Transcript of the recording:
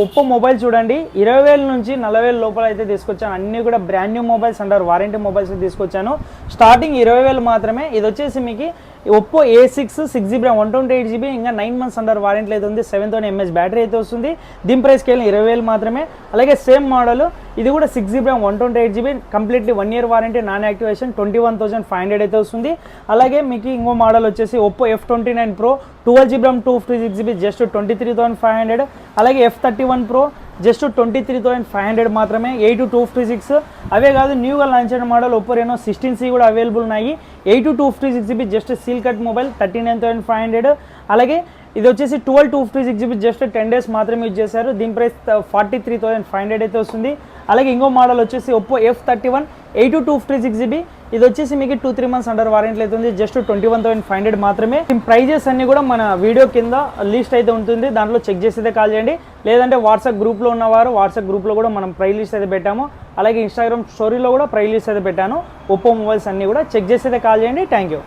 Oppo mobile చూడండి 20,000 నుంచి 40,000 లోపల అయితే తీసుకొచ్చాను. అన్నీ కూడా బ్రాండ్ న్యూ మొబైల్స్ అంటారు, వారంటీ మొబైల్స్ తీసుకొచ్చాను. స్టార్టింగ్ 20,000 మాత్రమే. ఇది వచ్చేసి మీకు Oppo A6 6GB RAM 128GB ఇంకా 9 months అండర్ వారంటీ అయితే ఉంది. 7,000 mAh బ్యాటరీ అయితే వస్తుంది. దీని ప్రైస్ కేవలం 20,000 మాత్రమే. అలాగే సేమ్ మోడల్ ఇది కూడా 6GB RAM 128GB completely 1 year warranty, non activation, 21,500 అయితే వస్తుంది. అలాగే మీకు ఇంకో మోడల్ వచ్చేసి Oppo F29 Pro 12GB RAM 256GB just 23,500. అలాగే F31 Pro జస్ట్ 23,500 మాత్రమే, 8/256. అవే కాదు న్యూగా లాంచ్ అయిన మోడల్ ఒప్పో రెనో 16C కూడా అవైలబుల్ ఉన్నాయి. 8/256GB just seal cut mobile 39,500. అలాగే ఇది వచ్చేసి 12/256GB జస్ట్ 10 days మాత్రమే యూజ్ చేశారు. దీని ప్రైస్ 43,500 అయితే వస్తుంది. అలాగే ఇంకో మోడల్ వచ్చేసి ఒప్పో F31 8/256GB. ఇది వచ్చేసి మీకు 2-3 months అండర్ వారంటీ అయితే ఉంది. జస్ట్ 21,500 మాత్రమే. ప్రైజెస్ అన్ని కూడా మన వీడియో కింద లిస్ట్ అయితే ఉంటుంది, దాంట్లో చెక్ చేసి అయితే కాల్ చేయండి. లేదంటే వాట్సాప్ గ్రూప్లో ఉన్నవారు వాట్సాప్ గ్రూప్లో కూడా మనం ప్రైస్ లిస్ట్ అయితే పెట్టాము. అలాగే ఇన్స్టాగ్రామ్ స్టోరీలో కూడా ప్రైస్ లిస్ట్ అయితే పెట్టాను. ఒప్పో మొబైల్స్ అన్ని కూడా చెక్ చేసి అయితే కాల్ చేయండి. Thank you.